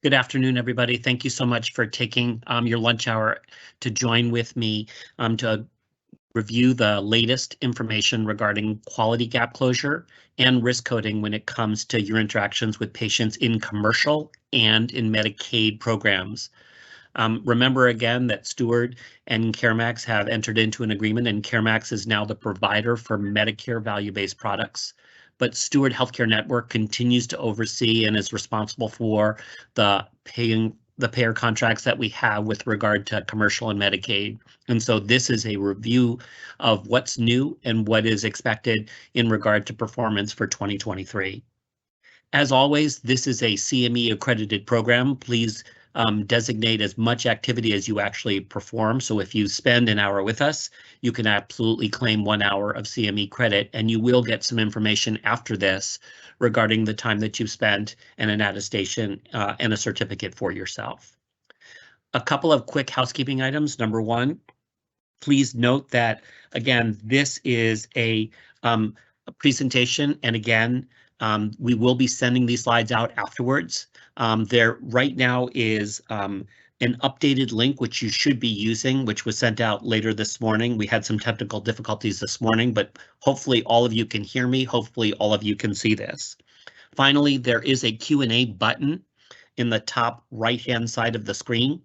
Good afternoon, everybody. Thank you so much for taking your lunch hour to join with me to review the latest information regarding quality gap closure and risk coding when it comes to your interactions with patients in commercial and in Medicaid programs. Remember again that Steward and CareMax have entered into an agreement, and CareMax is now the provider for Medicare value-based products. But Steward Healthcare Network continues to oversee and is responsible for the payer contracts that we have with regard to commercial and Medicaid. And so this is a review of what's new and what is expected in regard to performance for 2023. As always, this is a CME accredited program. Please designate as much activity as you actually perform. So if you spend an hour with us, you can absolutely claim 1 hour of CME credit, and you will get some information after this regarding the time that you've spent and an attestation and a certificate for yourself. A couple of quick housekeeping items. Number one, please note that, again, this is a presentation, and again, we will be sending these slides out afterwards. There right now is an updated link, which you should be using, which was sent out later this morning. We had some technical difficulties this morning, but hopefully all of you can hear me. Hopefully all of you can see this. Finally, there is a Q&A button in the top right-hand side of the screen.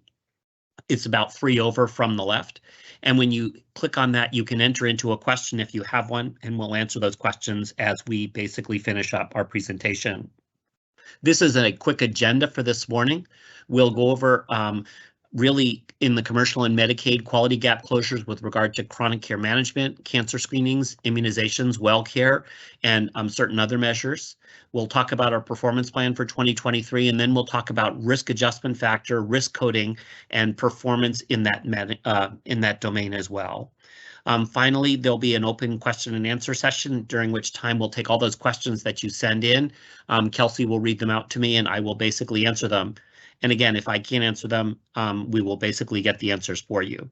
It's about 3 over from the left. And when you click on that, you can enter into a question if you have one, and we'll answer those questions as we basically finish up our presentation. This is a quick agenda for this morning. We'll go over really in the commercial and Medicaid quality gap closures with regard to chronic care management, cancer screenings, immunizations, well care, and certain other measures. We'll talk about our performance plan for 2023, and then we'll talk about risk adjustment factor, risk coding, and performance in that domain as well. Finally, there'll be an open question and answer session, during which time we'll take all those questions that you send in. Kelsey will read them out to me, and I will basically answer them. And again, if I can't answer them, we will basically get the answers for you.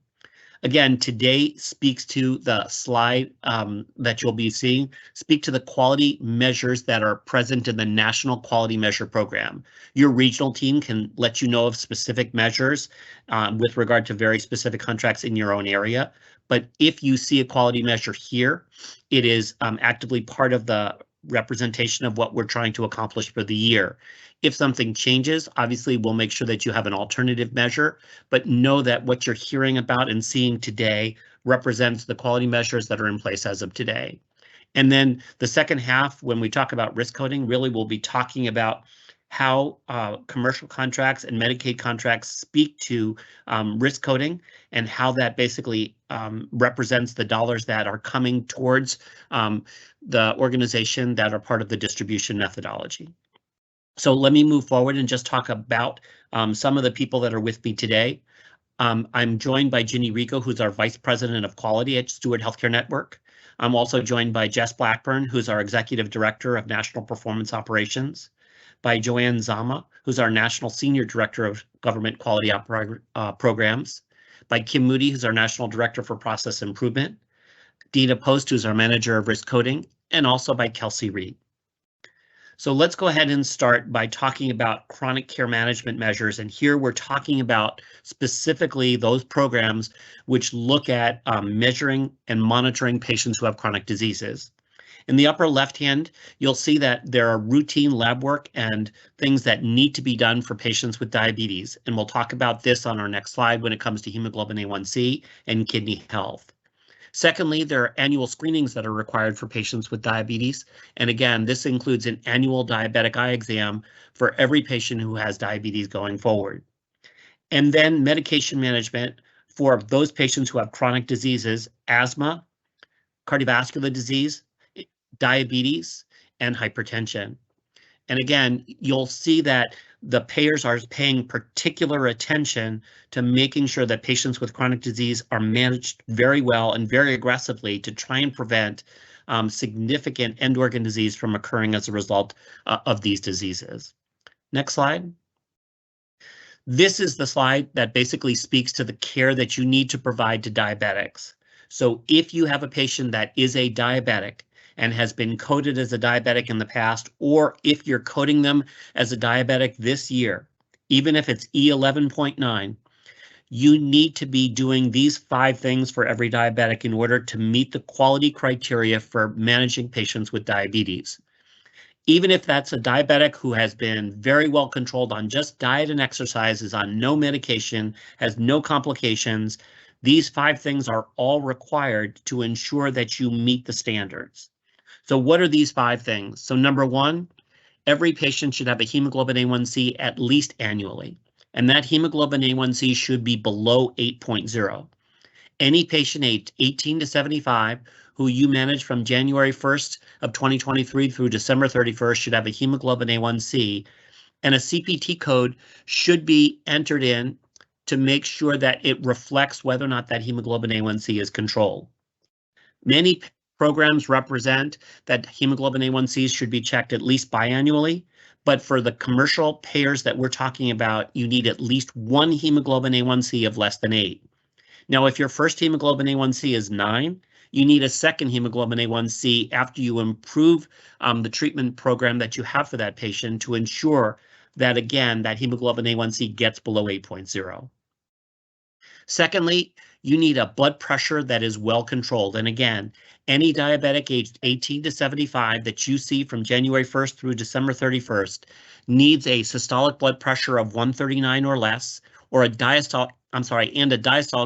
Again, today speaks to the slide that you'll be seeing, speak to the quality measures that are present in the National Quality Measure Program. Your regional team can let you know of specific measures with regard to very specific contracts in your own area. But if you see a quality measure here, it is actively part of the representation of what we're trying to accomplish for the year. If something changes, obviously we'll make sure that you have an alternative measure, but know that what you're hearing about and seeing today represents the quality measures that are in place as of today. And then the second half, when we talk about risk coding, really we'll be talking about how commercial contracts and Medicaid contracts speak to risk coding and how that basically represents the dollars that are coming towards the organization that are part of the distribution methodology. So let me move forward and just talk about some of the people that are with me today. I'm joined by Ginny Rico, who's our Vice President of Quality at Steward Healthcare Network. I'm also joined by Jess Blackburn, who's our Executive Director of National Performance Operations, by Joanne Zama, who's our National Senior Director of Government Quality Programs, by Kim Moody, who's our National Director for Process Improvement, Dina Post, who's our Manager of Risk Coding, and also by Kelsey Reed. So let's go ahead and start by talking about chronic care management measures. And here we're talking about specifically those programs which look at measuring and monitoring patients who have chronic diseases. In the upper left hand, you'll see that there are routine lab work and things that need to be done for patients with diabetes. And we'll talk about this on our next slide when it comes to hemoglobin A1C and kidney health. Secondly, there are annual screenings that are required for patients with diabetes. And again, this includes an annual diabetic eye exam for every patient who has diabetes going forward. And then medication management for those patients who have chronic diseases, asthma, cardiovascular disease, diabetes, and hypertension. And again, you'll see that the payers are paying particular attention to making sure that patients with chronic disease are managed very well and very aggressively to try and prevent significant end organ disease from occurring as a result of these diseases. Next slide. This is the slide that basically speaks to the care that you need to provide to diabetics. So if you have a patient that is a diabetic and has been coded as a diabetic in the past, or if you're coding them as a diabetic this year, even if it's E11.9, you need to be doing these 5 things for every diabetic in order to meet the quality criteria for managing patients with diabetes. Even if that's a diabetic who has been very well controlled on just diet and exercise, is on no medication, has no complications, these 5 things are all required to ensure that you meet the standards. So what are these 5 things? So number 1, every patient should have a hemoglobin A1C at least annually, and that hemoglobin A1C should be below 8.0. Any patient aged 18 to 75 who you manage from January 1st of 2023 through December 31st should have a hemoglobin A1C, and a CPT code should be entered in to make sure that it reflects whether or not that hemoglobin A1C is controlled. Many programs represent that hemoglobin A1Cs should be checked at least biannually, but for the commercial payers that we're talking about, you need at least 1 hemoglobin A1C of less than 8. Now, if your first hemoglobin A1C is 9, you need a second hemoglobin A1C after you improve the treatment program that you have for that patient to ensure that, again, that hemoglobin A1C gets below 8.0. Secondly, you need a blood pressure that is well controlled. And again, any diabetic aged 18 to 75 that you see from January 1st through December 31st needs a systolic blood pressure of 139 or less, or a diastolic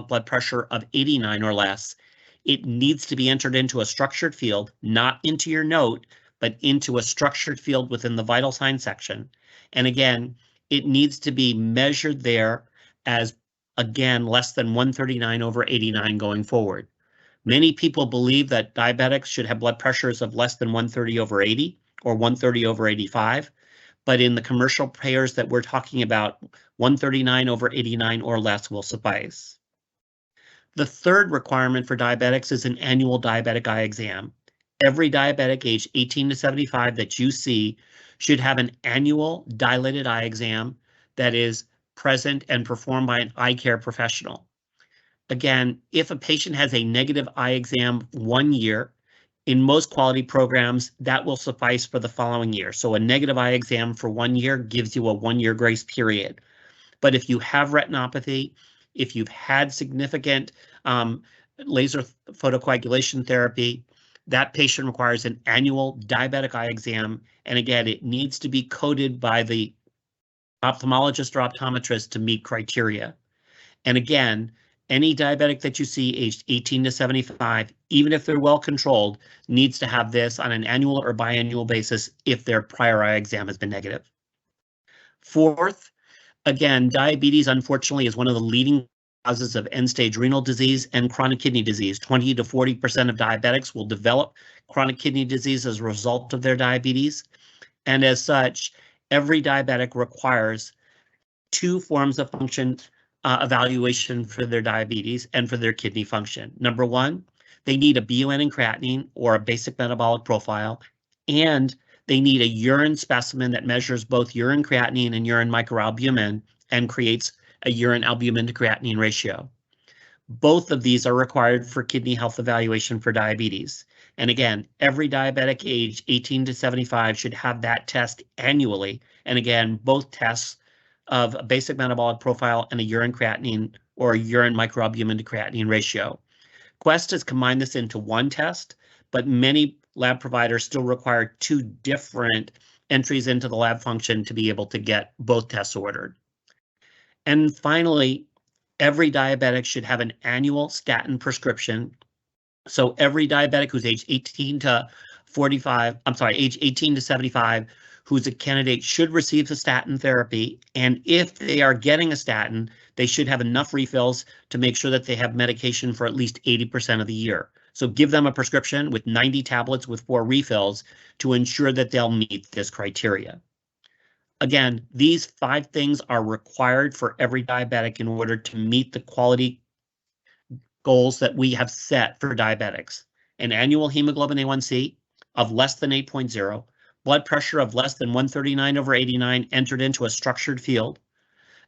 blood pressure of 89 or less. It needs to be entered into a structured field, not into your note, but into a structured field within the vital signs section. And again, it needs to be measured there as, again, less than 139 over 89 going forward. Many people believe that diabetics should have blood pressures of less than 130 over 80 or 130 over 85. But in the commercial payers that we're talking about, 139 over 89 or less will suffice. The third requirement for diabetics is an annual diabetic eye exam. Every diabetic aged 18 to 75 that you see should have an annual dilated eye exam that is present and performed by an eye care professional. Again, if a patient has a negative eye exam 1 year, in most quality programs, that will suffice for the following year. So a negative eye exam for 1 year gives you a 1-year grace period. But if you have retinopathy, if you've had significant laser photocoagulation therapy, that patient requires an annual diabetic eye exam. And again, it needs to be coded by the ophthalmologist or optometrist to meet criteria. And again, any diabetic that you see aged 18 to 75, even if they're well controlled, needs to have this on an annual or biannual basis if their prior eye exam has been negative. Fourth, again, diabetes, unfortunately, is one of the leading causes of end-stage renal disease and chronic kidney disease. 20 to 40% of diabetics will develop chronic kidney disease as a result of their diabetes. And as such, every diabetic requires 2 forms of function evaluation for their diabetes and for their kidney function. Number 1, they need a BUN and creatinine or a basic metabolic profile, and they need a urine specimen that measures both urine creatinine and urine microalbumin and creates a urine albumin to creatinine ratio. Both of these are required for kidney health evaluation for diabetes. And again, every diabetic age 18 to 75 should have that test annually. And again, both tests of a basic metabolic profile and a urine creatinine or a urine microalbumin to creatinine ratio. Quest has combined this into one test, but many lab providers still require 2 different entries into the lab function to be able to get both tests ordered. And finally, every diabetic should have an annual statin prescription. So every diabetic who's age 18 to 75, who's a candidate should receive the statin therapy. And if they are getting a statin, they should have enough refills to make sure that they have medication for at least 80% of the year. So give them a prescription with 90 tablets with 4 refills to ensure that they'll meet this criteria. Again, these 5 things are required for every diabetic in order to meet the quality goals that we have set for diabetics. An annual hemoglobin A1C of less than 8.0, blood pressure of less than 139 over 89 entered into a structured field,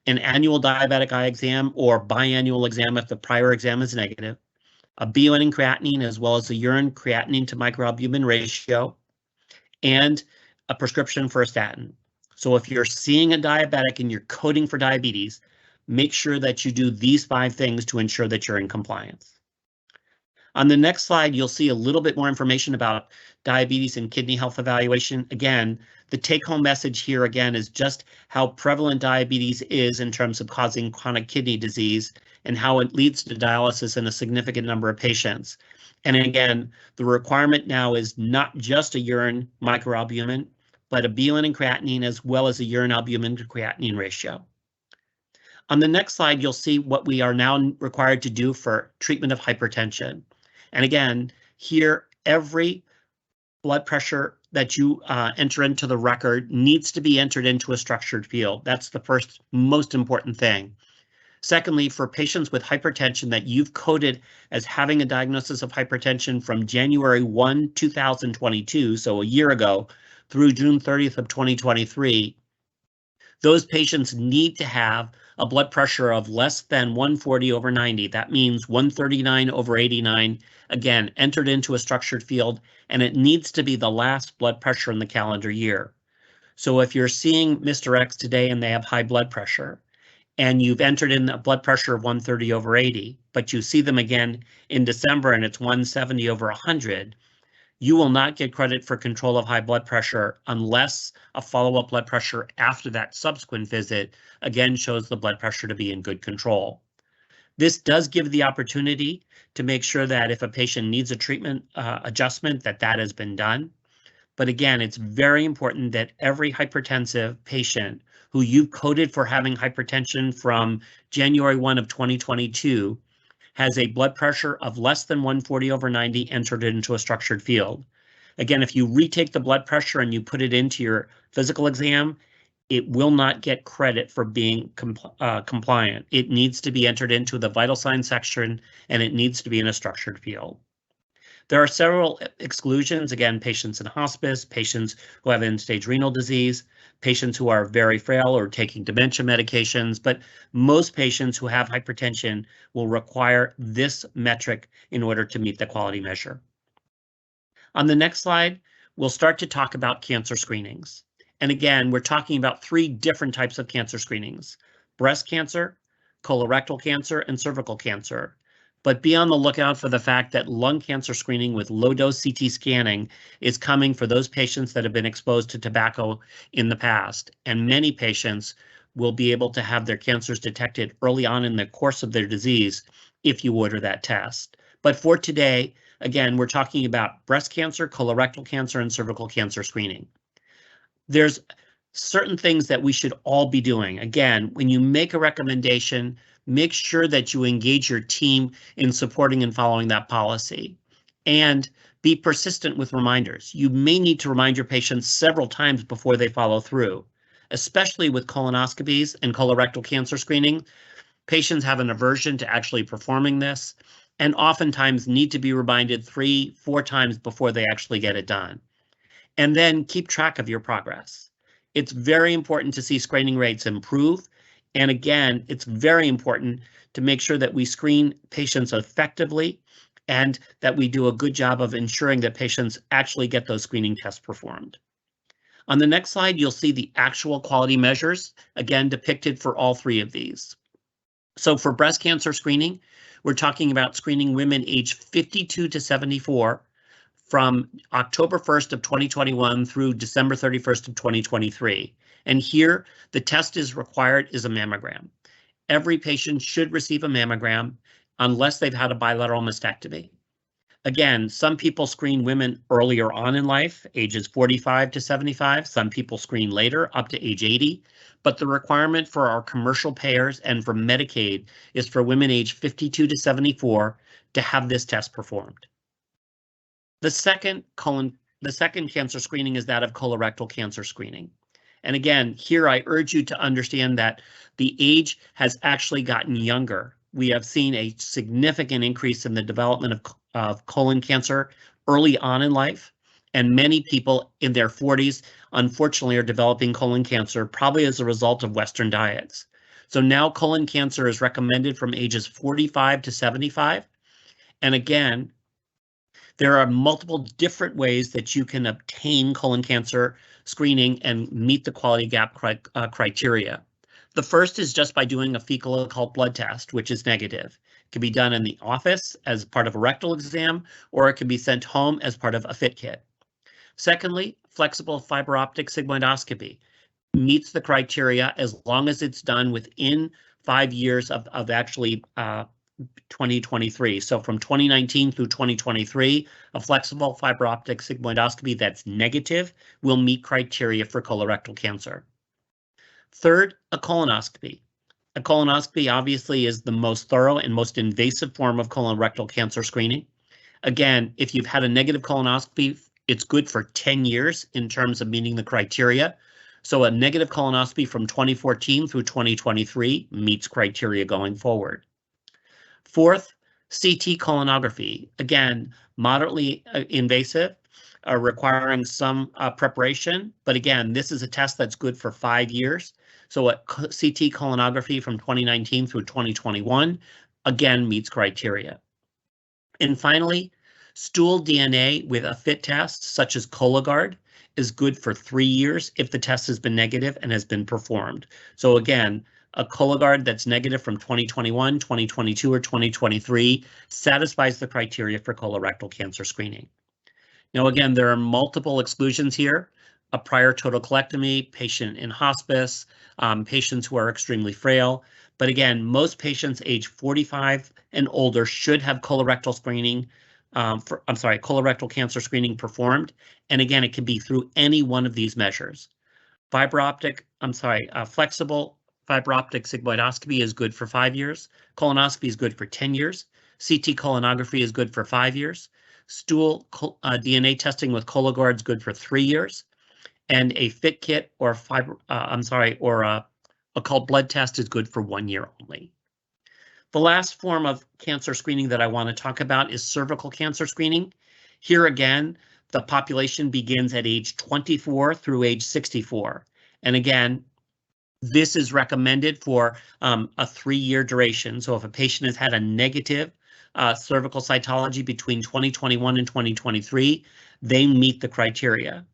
an annual diabetic eye exam or biannual exam if the prior exam is negative, a BUN and creatinine as well as a urine creatinine to microalbumin ratio, and a prescription for a statin. So if you're seeing a diabetic and you're coding for diabetes, make sure that you do these 5 things to ensure that you're in compliance. On the next slide, you'll see a little bit more information about diabetes and kidney health evaluation. Again, the take-home message here again is just how prevalent diabetes is in terms of causing chronic kidney disease and how it leads to dialysis in a significant number of patients. And again, the requirement now is not just a urine microalbumin, but a BUN and creatinine as well as a urine albumin to creatinine ratio. On the next slide, you'll see what we are now required to do for treatment of hypertension. And again, here, every blood pressure that you enter into the record needs to be entered into a structured field. That's the first most important thing. Secondly, for patients with hypertension that you've coded as having a diagnosis of hypertension from January 1, 2022, so a year ago, through June 30th of 2023, those patients need to have a blood pressure of less than 140/90. That means 139/89, again, entered into a structured field, and it needs to be the last blood pressure in the calendar year. So if you're seeing Mr. X today and they have high blood pressure, and you've entered in a blood pressure of 130/80, but you see them again in December and it's 170/100, you will not get credit for control of high blood pressure unless a follow-up blood pressure after that subsequent visit again shows the blood pressure to be in good control. This does give the opportunity to make sure that if a patient needs a treatment adjustment, that has been done. But again, it's very important that every hypertensive patient who you've coded for having hypertension from January 1 of 2022 has a blood pressure of less than 140/90 entered into a structured field. Again, if you retake the blood pressure and you put it into your physical exam, it will not get credit for being compliant. It needs to be entered into the vital signs section, and it needs to be in a structured field. There are several exclusions, again, patients in hospice, patients who have end-stage renal disease, patients who are very frail or taking dementia medications, but most patients who have hypertension will require this metric in order to meet the quality measure. On the next slide, we'll start to talk about cancer screenings. And again, we're talking about 3 different types of cancer screenings: breast cancer, colorectal cancer, and cervical cancer. But be on the lookout for the fact that lung cancer screening with low-dose CT scanning is coming for those patients that have been exposed to tobacco in the past. And many patients will be able to have their cancers detected early on in the course of their disease if you order that test. But for today, again, we're talking about breast cancer, colorectal cancer, and cervical cancer screening. There's certain things that we should all be doing. Again, when you make a recommendation, make sure that you engage your team in supporting and following that policy, and be persistent with reminders. You may need to remind your patients several times before they follow through, especially with colonoscopies and colorectal cancer screening. Patients have an aversion to actually performing this and oftentimes need to be reminded 3-4 times before they actually get it done. And then keep track of your progress. It's very important to see screening rates improve. And again, it's very important to make sure that we screen patients effectively and that we do a good job of ensuring that patients actually get those screening tests performed. On the next slide, you'll see the actual quality measures, again, depicted for all 3 of these. So for breast cancer screening, we're talking about screening women aged 52 to 74 from October 1st of 2021 through December 31st of 2023. And here, the test is required is a mammogram. Every patient should receive a mammogram unless they've had a bilateral mastectomy. Again, some people screen women earlier on in life, ages 45 to 75. Some people screen later, up to age 80. But the requirement for our commercial payers and for Medicaid is for women aged 52 to 74 to have this test performed. The second cancer screening is that of colorectal cancer screening. And again, here I urge you to understand that the age has actually gotten younger. We have seen a significant increase in the development of colon cancer early on in life, and many people in their 40s, unfortunately, are developing colon cancer, probably as a result of Western diets. So now colon cancer is recommended from ages 45 to 75. And again, There are multiple different ways that you can obtain colon cancer screening and meet the quality gap criteria. The first is just by doing a fecal occult blood test, which is negative. It can be done in the office as part of a rectal exam, or it can be sent home as part of a FIT kit. Secondly, flexible fiber optic sigmoidoscopy meets the criteria as long as it's done within 5 years of actually 2023. So from 2019 through 2023, a flexible fiber optic sigmoidoscopy that's negative will meet criteria for colorectal cancer. Third, a colonoscopy. A colonoscopy obviously is the most thorough and most invasive form of colorectal cancer screening. Again, if you've had a negative colonoscopy, it's good for 10 years in terms of meeting the criteria. So a negative colonoscopy from 2014 through 2023 meets criteria going forward. Fourth, CT colonography. Again, moderately invasive, requiring some preparation. But again, this is a test that's good for 5 years. So a CT colonography from 2019 through 2021, again, meets criteria. And finally, stool DNA with a FIT test, such as Cologuard, is good for 3 years if the test has been negative and has been performed. So again, a Cologuard that's negative from 2021, 2022, or 2023 satisfies the criteria for colorectal cancer screening. Now, again, there are multiple exclusions here: a prior total colectomy, patient in hospice, patients who are extremely frail. But again, most patients age 45 and older should have colorectal screening, colorectal cancer screening performed. And again, it can be through any one of these measures. Flexible fiber optic sigmoidoscopy is good for 5 years. Colonoscopy is good for 10 years. CT colonography is good for 5 years. Stool DNA testing with Cologuard is good for 3 years. And a FIT kit or occult blood test is good for 1 year only. The last form of cancer screening that I want to talk about is cervical cancer screening. Here again, the population begins at age 24 through age 64. And again, this is recommended for a 3-year duration. So if a patient has had a negative cervical cytology between 2021 and 2023, they meet the criteria.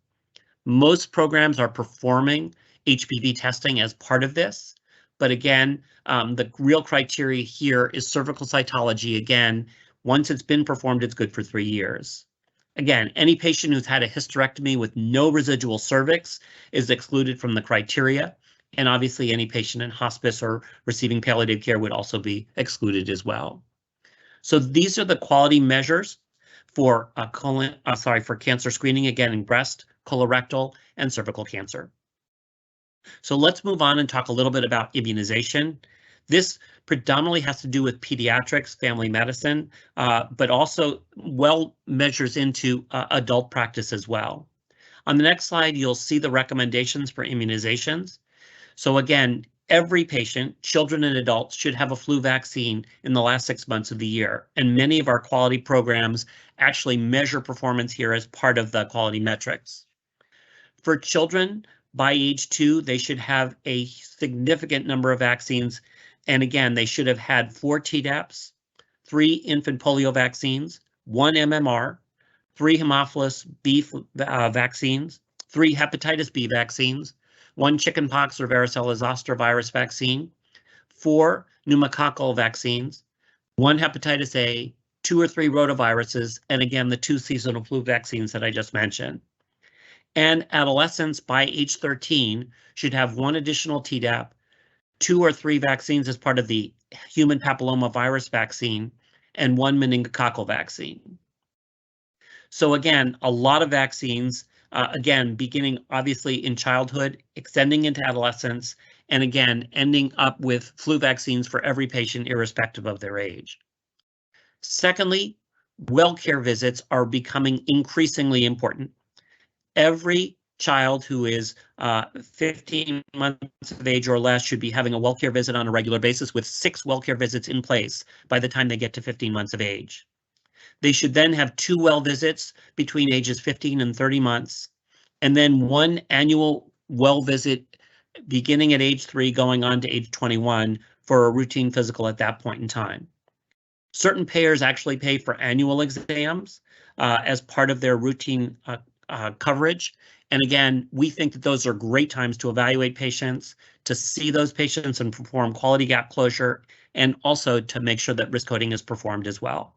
Most programs are performing HPV testing as part of this, but again, the real criteria here is cervical cytology. Again, once it's been performed, it's good for 3 years. Again, any patient who's had a hysterectomy with no residual cervix is excluded from the criteria, and obviously any patient in hospice or receiving palliative care would also be excluded as well. So these are the quality measures for cancer screening, again, in breast, colorectal, and cervical cancer. So let's move on and talk a little bit about immunization. This predominantly has to do with pediatrics, family medicine, but also measures into adult practice as well. On the next slide, you'll see the recommendations for immunizations. So again, every patient, children and adults, should have a flu vaccine in the last 6 months of the year. And many of our quality programs actually measure performance here as part of the quality metrics. For children, by age 2, they should have a significant number of vaccines. And again, they should have had 4 Tdaps, 3 infant polio vaccines, 1 MMR, 3 Haemophilus B vaccines, 3 hepatitis B vaccines, 1 chickenpox or varicella zoster virus vaccine, 4 pneumococcal vaccines, 1 hepatitis A, 2 or 3 rotaviruses, and again, the 2 seasonal flu vaccines that I just mentioned. And adolescents by age 13 should have 1 additional Tdap, 2 or 3 vaccines as part of the human papillomavirus vaccine, and 1 meningococcal vaccine. So again, a lot of vaccines, again, beginning obviously in childhood, extending into adolescence, and again, ending up with flu vaccines for every patient irrespective of their age. Secondly, well care visits are becoming increasingly important. Every child who is 15 months of age or less should be having a well care visit on a regular basis, with 6 well care visits in place by the time they get to 15 months of age. They should then have 2 well visits between ages 15 and 30 months, and then 1 annual well visit beginning at age 3 going on to age 21 for a routine physical at that point in time. Certain payers actually pay for annual exams, as part of their routine coverage. And again, we think that those are great times to evaluate patients, to see those patients and perform quality gap closure, and also to make sure that risk coding is performed as well.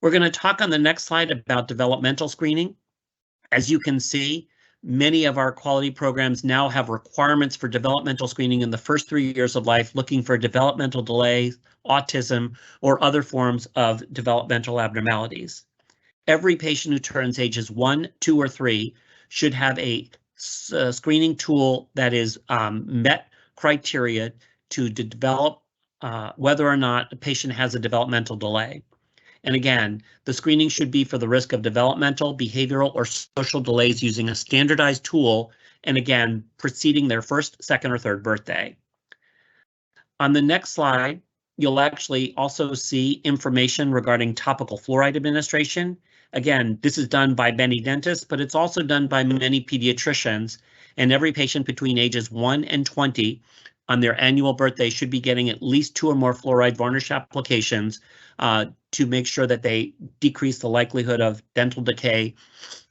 We're going to talk on the next slide about developmental screening. As you can see, many of our quality programs now have requirements for developmental screening in the first 3 years of life, looking for developmental delays, autism, or other forms of developmental abnormalities. Every patient who turns ages 1, 2, or 3 should have a screening tool that is met criteria to develop whether or not a patient has a developmental delay. And again, the screening should be for the risk of developmental, behavioral, or social delays using a standardized tool, and again, preceding their first, second, or third birthday. On the next slide, you'll actually also see information regarding topical fluoride administration. Again, this is done by many dentists, but it's also done by many pediatricians, and every patient between ages 1 and 20 on their annual birthday should be getting at least 2 or more fluoride varnish applications to make sure that they decrease the likelihood of dental decay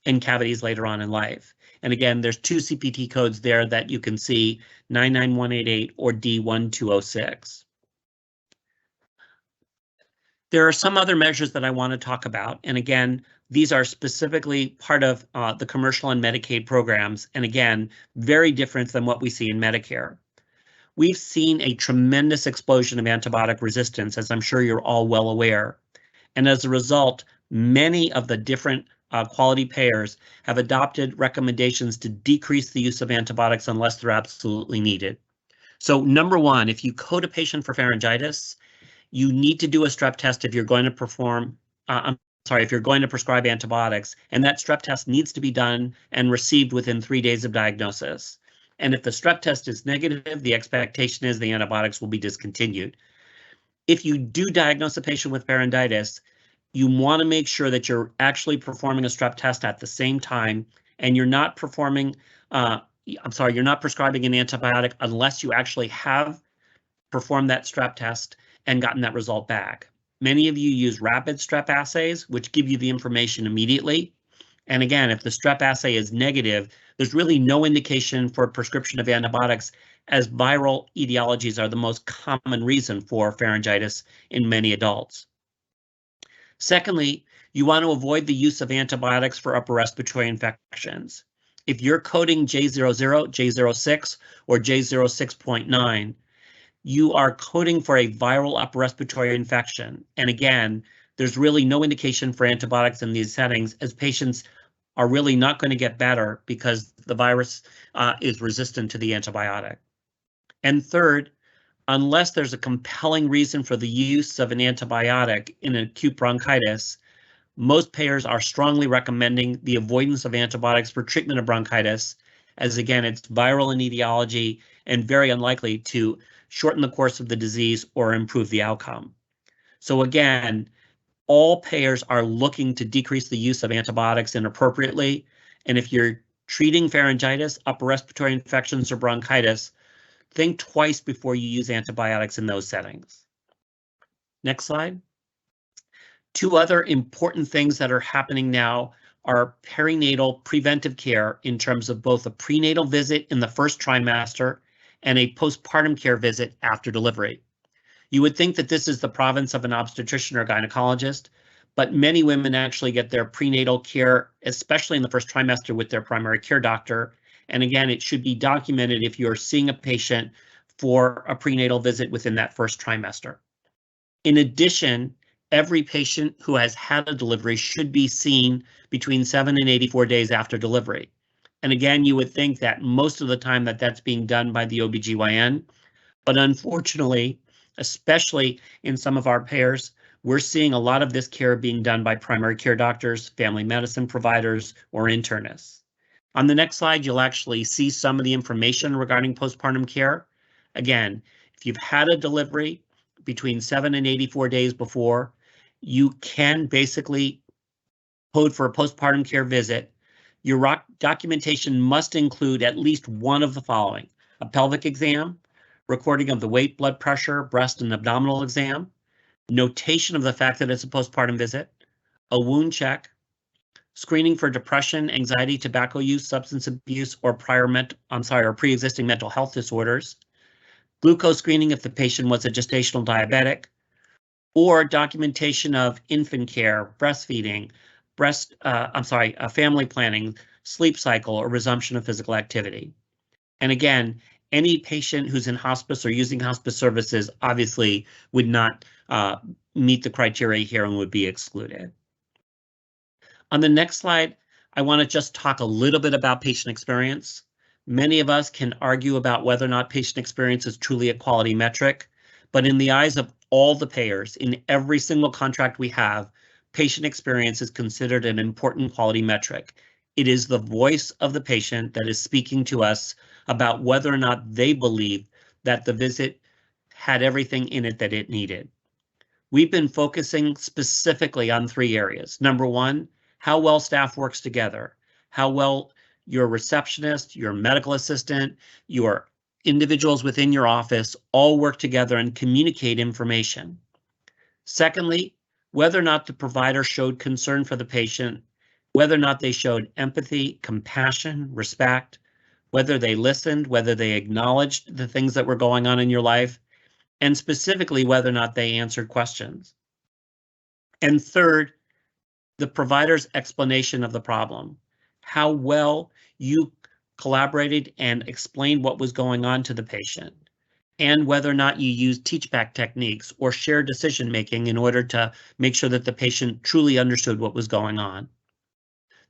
and cavities later on in life. And again, there's 2 CPT codes there that you can see, 99188 or D1206. There are some other measures that I want to talk about. And again, these are specifically part of the commercial and Medicaid programs. And again, very different than what we see in Medicare. We've seen a tremendous explosion of antibiotic resistance, as I'm sure you're all well aware. And as a result, many of the different quality payers have adopted recommendations to decrease the use of antibiotics unless they're absolutely needed. So number one, if you code a patient for pharyngitis, you need to do a strep test if you're going to if you're going to prescribe antibiotics, and that strep test needs to be done and received within 3 days of diagnosis. And if the strep test is negative, the expectation is the antibiotics will be discontinued. If you do diagnose a patient with pharyngitis, you want to make sure that you're actually performing a strep test at the same time, and you're not performing, you're not prescribing an antibiotic unless you actually have performed that strep test and gotten that result back. Many of you use rapid strep assays, which give you the information immediately. And again, if the strep assay is negative, there's really no indication for prescription of antibiotics, as viral etiologies are the most common reason for pharyngitis in many adults. Secondly, you want to avoid the use of antibiotics for upper respiratory infections. If you're coding J00, J06, or J06.9, you are coding for a viral upper respiratory infection. And again, there's really no indication for antibiotics in these settings, as patients are really not going to get better because the virus is resistant to the antibiotic. And third, unless there's a compelling reason for the use of an antibiotic in acute bronchitis, most payers are strongly recommending the avoidance of antibiotics for treatment of bronchitis, as again, it's viral in etiology and very unlikely to shorten the course of the disease or improve the outcome. So again, all payers are looking to decrease the use of antibiotics inappropriately. And if you're treating pharyngitis, upper respiratory infections, or bronchitis, think twice before you use antibiotics in those settings. Next slide. 2 other important things that are happening now are perinatal preventive care in terms of both a prenatal visit in the first trimester and a postpartum care visit after delivery. You would think that this is the province of an obstetrician or gynecologist, but many women actually get their prenatal care, especially in the first trimester, with their primary care doctor. And again, it should be documented if you're seeing a patient for a prenatal visit within that first trimester. In addition, every patient who has had a delivery should be seen between 7 and 84 days after delivery. And again, you would think that most of the time that that's being done by the OBGYN, but unfortunately, especially in some of our payers, we're seeing a lot of this care being done by primary care doctors, family medicine providers, or internists. On the next slide, you'll actually see some of the information regarding postpartum care. Again, if you've had a delivery between 7 and 84 days before, you can basically code for a postpartum care visit. Your documentation must include at least one of the following: a pelvic exam, recording of the weight, blood pressure, breast and abdominal exam, notation of the fact that it's a postpartum visit, a wound check, screening for depression, anxiety, tobacco use, substance abuse, or pre-existing mental health disorders, glucose screening if the patient was a gestational diabetic, or documentation of infant care, breastfeeding, family planning, sleep cycle, or resumption of physical activity. And again, any patient who's in hospice or using hospice services obviously would not meet the criteria here and would be excluded. On the next slide, I want to just talk a little bit about patient experience. Many of us can argue about whether or not patient experience is truly a quality metric, but in the eyes of all the payers, in every single contract we have, patient experience is considered an important quality metric. It is the voice of the patient that is speaking to us about whether or not they believe that the visit had everything in it that it needed. We've been focusing specifically on 3 areas. Number 1, how well staff works together, how well your receptionist, your medical assistant, your individuals within your office all work together and communicate information. Secondly, whether or not the provider showed concern for the patient, whether or not they showed empathy, compassion, respect, whether they listened, whether they acknowledged the things that were going on in your life, and specifically whether or not they answered questions. And third, the provider's explanation of the problem, how well you collaborated and explained what was going on to the patient, and whether or not you used teach-back techniques or shared decision-making in order to make sure that the patient truly understood what was going on.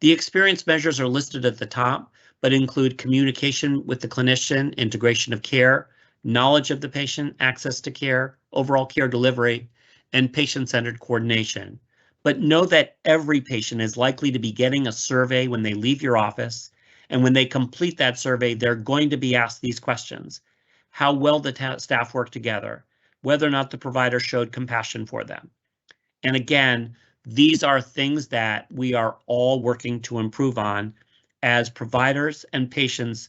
The experience measures are listed at the top, but include communication with the clinician, integration of care, knowledge of the patient, access to care, overall care delivery, and patient-centered coordination. But know that every patient is likely to be getting a survey when they leave your office, and when they complete that survey, they're going to be asked these questions: how well the staff work together, whether or not the provider showed compassion for them. And again, these are things that we are all working to improve on as providers and patients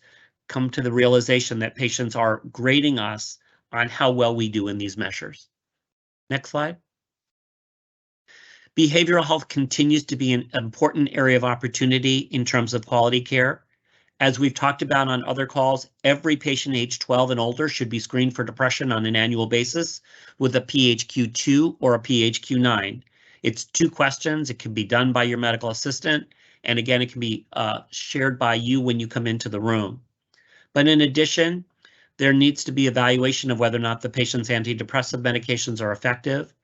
come to the realization that patients are grading us on how well we do in these measures. Next slide. Behavioral health continues to be an important area of opportunity in terms of quality care. As we've talked about on other calls, every patient age 12 and older should be screened for depression on an annual basis with a PHQ-2 or a PHQ-9. It's 2 questions. It can be done by your medical assistant, and again, it can be shared by you when you come into the room. But in addition, there needs to be evaluation of whether or not the patient's antidepressive medications are effective.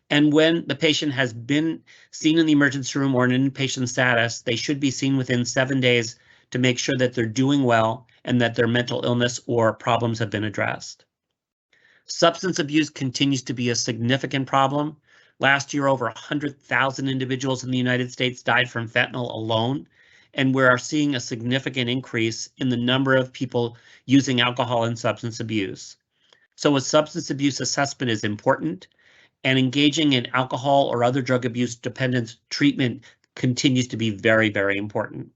And when the patient has been seen in the emergency room or in inpatient status, they should be seen within 7 days to make sure that they're doing well and that their mental illness or problems have been addressed. Substance abuse continues to be a significant problem. Last year, over 100,000 individuals in the United States died from fentanyl alone, and we are seeing a significant increase in the number of people using alcohol and substance abuse. So a substance abuse assessment is important, and engaging in alcohol or other drug abuse dependence treatment continues to be very, very important.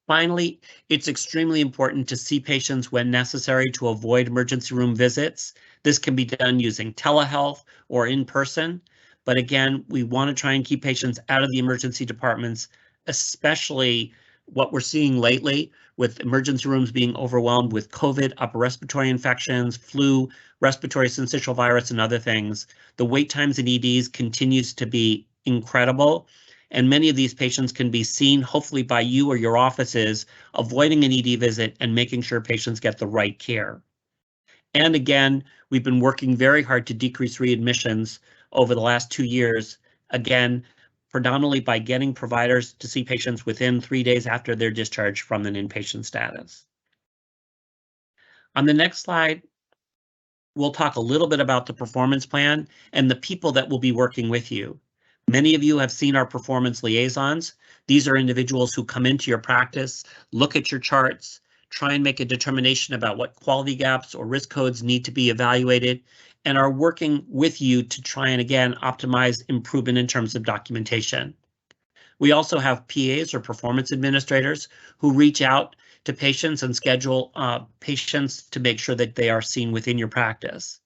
Finally, it's extremely important to see patients when necessary to avoid emergency room visits. This can be done using telehealth or in person, but again, we want to try and keep patients out of the emergency departments, especially what we're seeing lately with emergency rooms being overwhelmed with COVID, upper respiratory infections, flu, respiratory syncytial virus, and other things. The wait times in EDs continues to be incredible, and many of these patients can be seen hopefully by you or your offices, avoiding an ED visit and making sure patients get the right care. And again, we've been working very hard to decrease readmissions over the last 2 years, again, predominantly by getting providers to see patients within 3 days after their discharge from an inpatient status. On the next slide, we'll talk a little bit about the performance plan and the people that will be working with you. Many of you have seen our performance liaisons. These are individuals who come into your practice, look at your charts, try and make a determination about what quality gaps or risk codes need to be evaluated, and are working with you to try and again optimize improvement in terms of documentation. We also have PAs or performance administrators who reach out to patients and schedule patients to make sure that they are seen within your practice.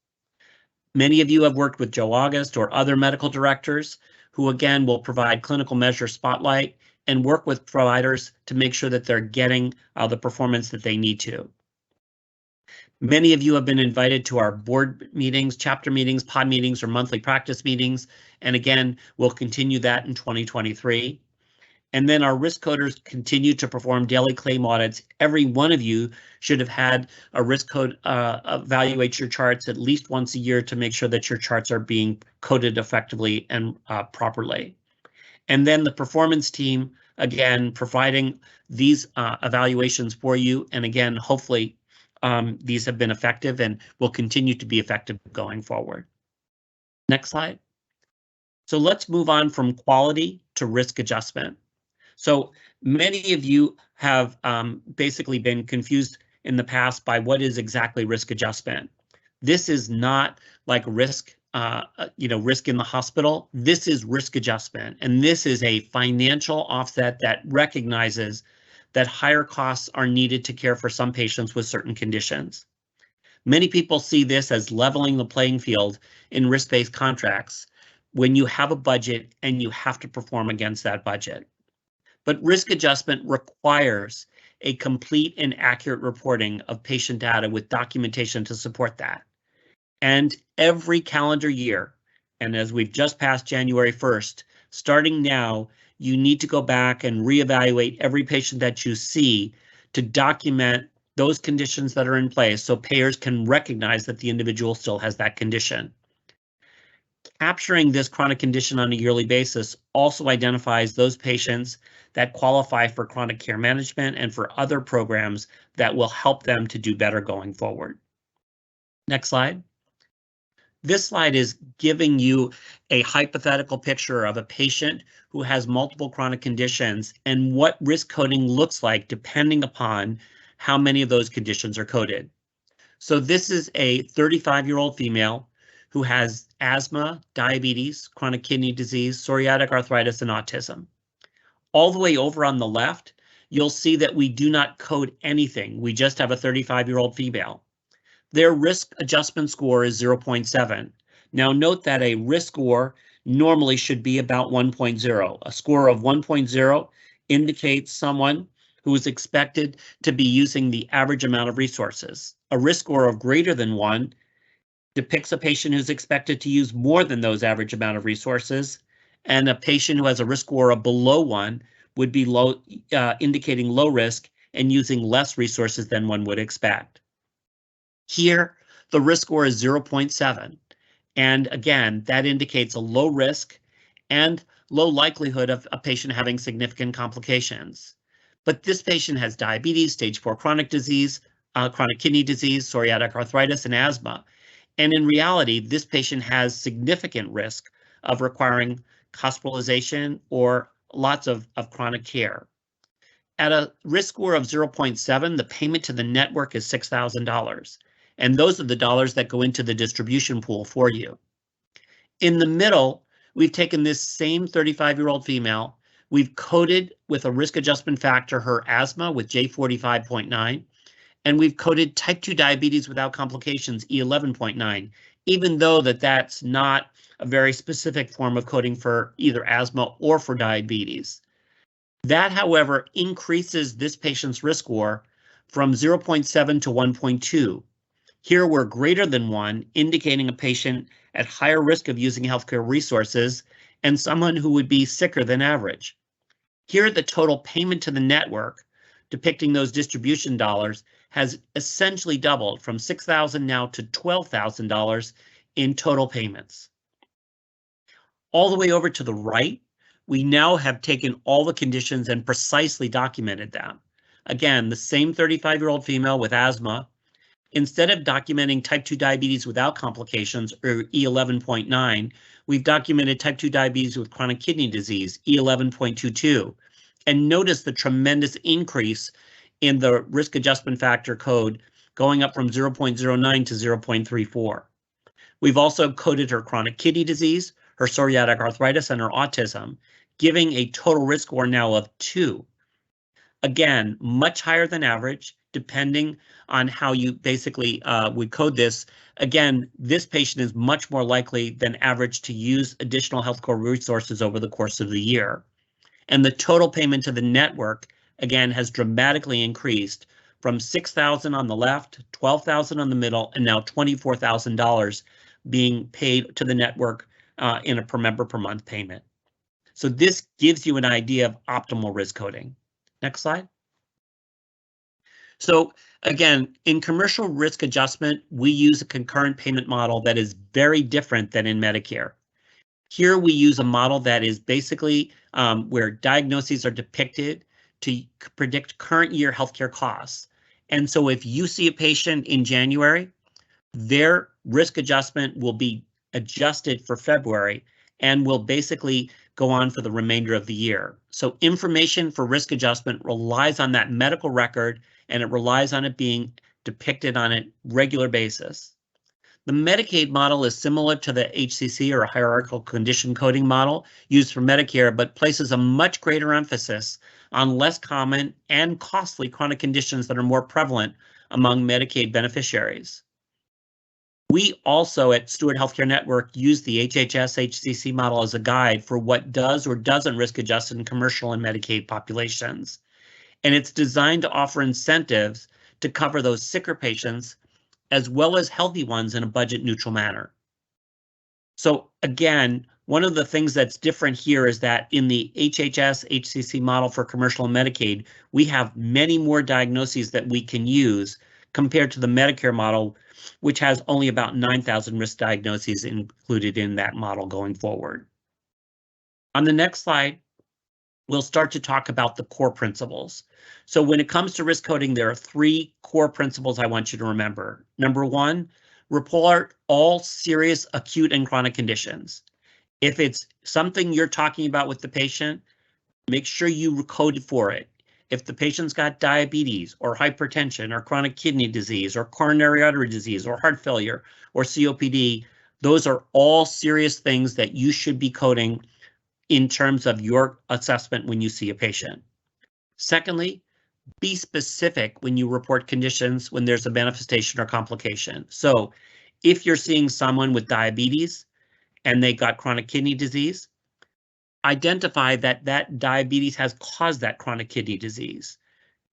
Many of you have worked with Joe August or other medical directors who again will provide clinical measure spotlight and work with providers to make sure that they're getting the performance that they need to. Many of you have been invited to our board meetings, chapter meetings, pod meetings, or monthly practice meetings. And again, we'll continue that in 2023. And then our risk coders continue to perform daily claim audits. Every one of you should have had a risk code evaluate your charts at least once a year to make sure that your charts are being coded effectively and properly. And then the performance team, again, providing these evaluations for you. And again, hopefully these have been effective and will continue to be effective going forward. Next slide. So let's move on from quality to risk adjustment. So many of you have basically been confused in the past by what is exactly risk adjustment. This is not like risk, risk in the hospital. This is risk adjustment, and this is a financial offset that recognizes that higher costs are needed to care for some patients with certain conditions. Many people see this as leveling the playing field in risk-based contracts when you have a budget and you have to perform against that budget. But risk adjustment requires a complete and accurate reporting of patient data with documentation to support that. And every calendar year, and as we've just passed January 1st, starting now, you need to go back and reevaluate every patient that you see to document those conditions that are in place so payers can recognize that the individual still has that condition. Capturing this chronic condition on a yearly basis also identifies those patients that qualify for chronic care management and for other programs that will help them to do better going forward. Next slide. This slide is giving you a hypothetical picture of a patient who has multiple chronic conditions and what risk coding looks like depending upon how many of those conditions are coded. So this is a 35-year-old female who has asthma, diabetes, chronic kidney disease, psoriatic arthritis, and autism. All the way over on the left, you'll see that we do not code anything. We just have a 35-year-old female. Their risk adjustment score is 0.7. Now note that a risk score normally should be about 1.0. A score of 1.0 indicates someone who is expected to be using the average amount of resources. A risk score of greater than 1 depicts a patient who's expected to use more than those average amount of resources, and a patient who has a risk score of below 1 would be low, indicating low risk and using less resources than one would expect. Here, the risk score is 0.7, and again, that indicates a low risk and low likelihood of a patient having significant complications. But this patient has diabetes, stage 4 chronic disease, chronic kidney disease, psoriatic arthritis, and asthma. And in reality, this patient has significant risk of requiring hospitalization or lots of chronic care. At a risk score of 0.7, the payment to the network is $6,000. And those are the dollars that go into the distribution pool for you. In the middle, we've taken this same 35-year-old female, we've coded with a risk adjustment factor her asthma with J45.9, and we've coded type 2 diabetes without complications, E11.9, even though that's not a very specific form of coding for either asthma or for diabetes. That, however, increases this patient's risk score from 0.7 to 1.2. Here we're greater than 1, indicating a patient at higher risk of using healthcare resources and someone who would be sicker than average. Here, the total payment to the network, depicting those distribution dollars, has essentially doubled from $6,000 now to $12,000 in total payments. All the way over to the right, we now have taken all the conditions and precisely documented them. Again, the same 35-year-old female with asthma, instead of documenting type 2 diabetes without complications, or E11.9, we've documented type 2 diabetes with chronic kidney disease, E11.22. And notice the tremendous increase in the risk adjustment factor code going up from 0.09 to 0.34. We've also coded her chronic kidney disease, her psoriatic arthritis, and her autism, giving a total risk score now of 2. Again, much higher than average depending on how you basically would code this. Again, this patient is much more likely than average to use additional healthcare resources over the course of the year. And the total payment to the network, again, has dramatically increased from $6,000 on the left, $12,000 on the middle, and now $24,000 being paid to the network in a per member per month payment. So this gives you an idea of optimal risk coding. Next slide. So again, in commercial risk adjustment, we use a concurrent payment model that is very different than in Medicare. Here we use a model that is basically where diagnoses are depicted to predict current year healthcare costs. And so if you see a patient in January, their risk adjustment will be adjusted for February and will basically go on for the remainder of the year. So information for risk adjustment relies on that medical record, and it relies on it being depicted on a regular basis. The Medicaid model is similar to the HCC or hierarchical condition coding model used for Medicare, but places a much greater emphasis on less common and costly chronic conditions that are more prevalent among Medicaid beneficiaries. We also at Steward Healthcare Network use the HHS-HCC model as a guide for what does or doesn't risk adjust in commercial and Medicaid populations. And it's designed to offer incentives to cover those sicker patients as well as healthy ones in a budget neutral manner. So again, one of the things that's different here is that in the HHS-HCC model for commercial and Medicaid, we have many more diagnoses that we can use compared to the Medicare model, which has only about 9,000 risk diagnoses included in that model going forward. On the next slide, we'll start to talk about the core principles. So when it comes to risk coding, there are 3 core principles I want you to remember. Number 1, report all serious acute and chronic conditions. If it's something you're talking about with the patient, make sure you code for it. If the patient's got diabetes or hypertension or chronic kidney disease or coronary artery disease or heart failure or COPD, those are all serious things that you should be coding in terms of your assessment when you see a patient. Secondly, be specific when you report conditions when there's a manifestation or complication. So if you're seeing someone with diabetes and they got chronic kidney disease, identify that that diabetes has caused that chronic kidney disease.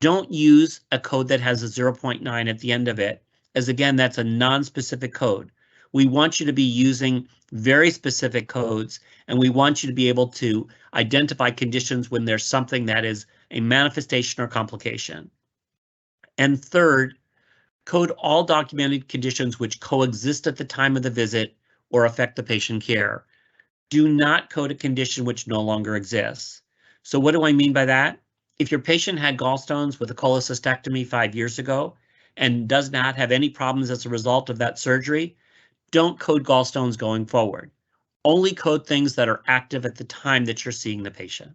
Don't use a code that has a 0.9 at the end of it, as again, that's a non-specific code. We want you to be using very specific codes, and we want you to be able to identify conditions when there's something that is a manifestation or complication. And third, code all documented conditions which coexist at the time of the visit or affect the patient care. Do not code a condition which no longer exists. So what do I mean by that? If your patient had gallstones with a cholecystectomy 5 years ago and does not have any problems as a result of that surgery, don't code gallstones going forward. Only code things that are active at the time that you're seeing the patient.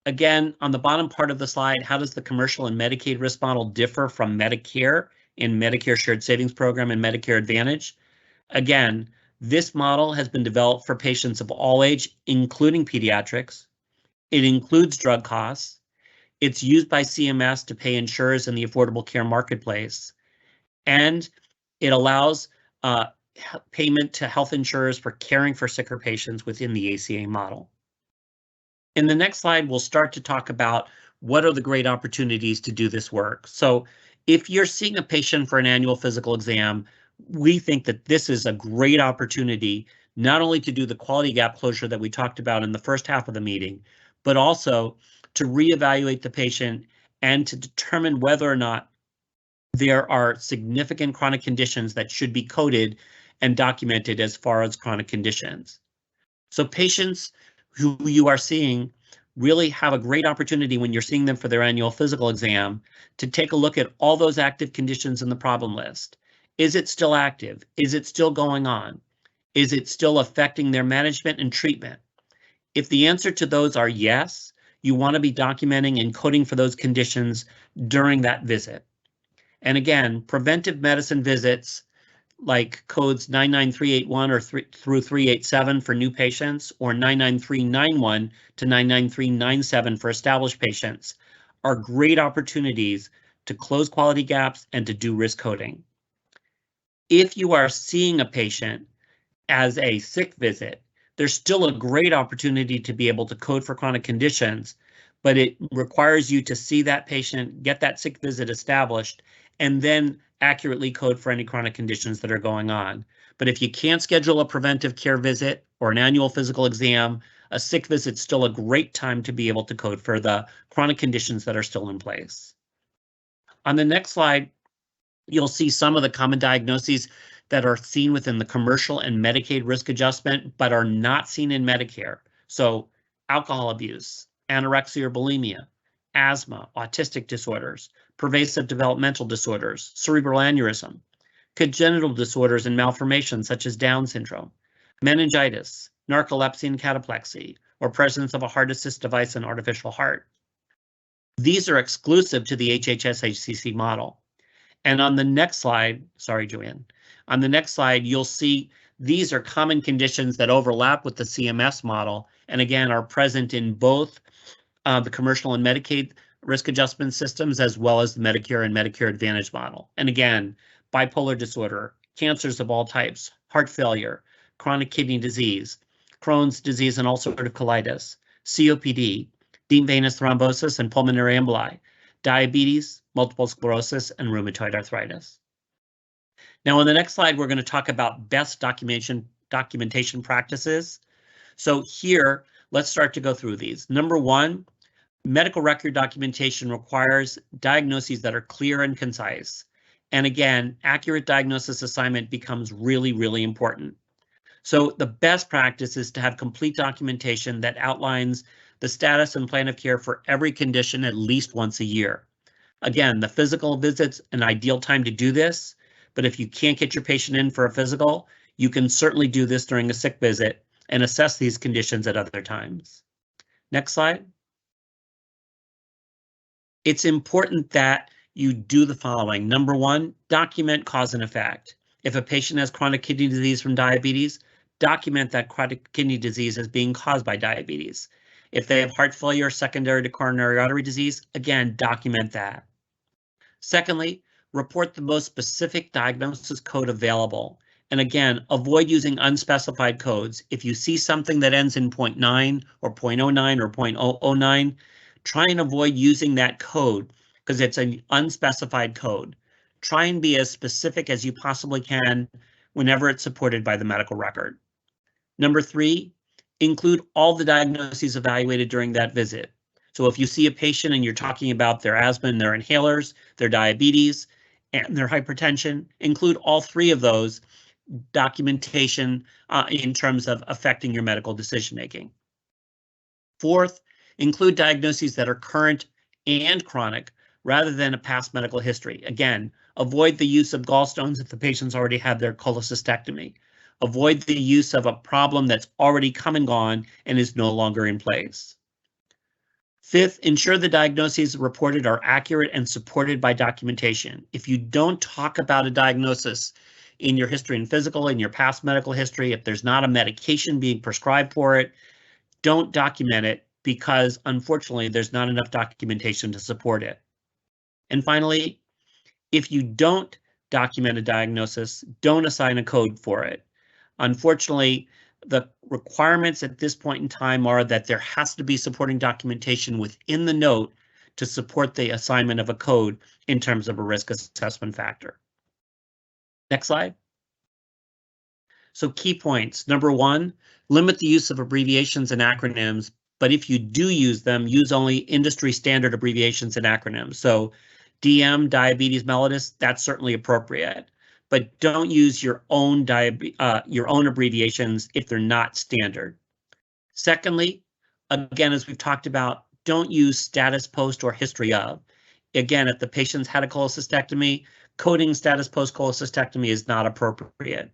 Again, on the bottom part of the slide, how does the commercial and Medicaid risk model differ from Medicare in Medicare Shared Savings Program and Medicare Advantage? Again, this model has been developed for patients of all age, including pediatrics. It includes drug costs. It's used by CMS to pay insurers in the Affordable Care Marketplace. And it allows payment to health insurers for caring for sicker patients within the ACA model. In the next slide, we'll start to talk about what are the great opportunities to do this work. So if you're seeing a patient for an annual physical exam, we think that this is a great opportunity not only to do the quality gap closure that we talked about in the first half of the meeting, but also to reevaluate the patient and to determine whether or not there are significant chronic conditions that should be coded and documented as far as chronic conditions. So patients who you are seeing really have a great opportunity when you're seeing them for their annual physical exam to take a look at all those active conditions in the problem list. Is it still active? Is it still going on? Is it still affecting their management and treatment? If the answer to those are yes, you want to be documenting and coding for those conditions during that visit. And again, preventive medicine visits like codes 99381 or through 387 for new patients or 99391 to 99397 for established patients are great opportunities to close quality gaps, and to do risk coding. If you are seeing a patient as a sick visit, there's still a great opportunity to be able to code for chronic conditions, but it requires you to see that patient, get that sick visit established, and then accurately code for any chronic conditions that are going on. But if you can't schedule a preventive care visit or an annual physical exam, a sick visit's still a great time to be able to code for the chronic conditions that are still in place. On the next slide, you'll see some of the common diagnoses that are seen within the commercial and Medicaid risk adjustment, but are not seen in Medicare. So alcohol abuse, anorexia or bulimia, asthma, autistic disorders, pervasive developmental disorders, cerebral aneurysm, congenital disorders and malformations such as Down syndrome, meningitis, narcolepsy and cataplexy, or presence of a heart assist device and artificial heart. These are exclusive to the HHS-HCC model. And on the next slide, sorry, Joanne, on the next slide, you'll see these are common conditions that overlap with the CMS model, and again, are present in both the commercial and Medicaid risk adjustment systems, as well as the Medicare and Medicare Advantage model. And again, bipolar disorder, cancers of all types, heart failure, chronic kidney disease, Crohn's disease and ulcerative colitis, COPD, deep venous thrombosis and pulmonary emboli, diabetes, multiple sclerosis, and rheumatoid arthritis. Now, on the next slide, we're going to talk about best documentation practices. So here, let's start to go through these. Number one, medical record documentation requires diagnoses that are clear and concise. And again, accurate diagnosis assignment becomes really, really important. So the best practice is to have complete documentation that outlines the status and plan of care for every condition at least once a year. Again, the physical visit's an ideal time to do this, but if you can't get your patient in for a physical, you can certainly do this during a sick visit and assess these conditions at other times. Next slide. It's important that you do the following. Number one, document cause and effect. If a patient has chronic kidney disease from diabetes, document that chronic kidney disease as being caused by diabetes. If they have heart failure secondary to coronary artery disease, again, document that. Secondly, report the most specific diagnosis code available. And again, avoid using unspecified codes. If you see something that ends in 0.9 or 0.09 or 0.009, try and avoid using that code because it's an unspecified code. Try and be as specific as you possibly can whenever it's supported by the medical record. Number three, include all the diagnoses evaluated during that visit. So if you see a patient and you're talking about their asthma and their inhalers, their diabetes, and their hypertension, include all three of those documentation in terms of affecting your medical decision-making. Fourth, include diagnoses that are current and chronic rather than a past medical history. Again, avoid the use of gallstones if the patient's already had their cholecystectomy. Avoid the use of a problem that's already come and gone and is no longer in place. Fifth, ensure the diagnoses reported are accurate and supported by documentation. If you don't talk about a diagnosis in your history and physical, in your past medical history, if there's not a medication being prescribed for it, don't document it because unfortunately there's not enough documentation to support it. And finally, if you don't document a diagnosis, don't assign a code for it. Unfortunately, the requirements at this point in time are that there has to be supporting documentation within the note to support the assignment of a code in terms of a risk assessment factor. Next slide. So key points. Number one, limit the use of abbreviations and acronyms, but if you do use them, use only industry standard abbreviations and acronyms. So DM, diabetes mellitus, that's certainly appropriate, but don't use your own abbreviations if they're not standard. Secondly, again, as we've talked about, don't use status post or history of. Again, if the patient's had a cholecystectomy, coding status post cholecystectomy is not appropriate.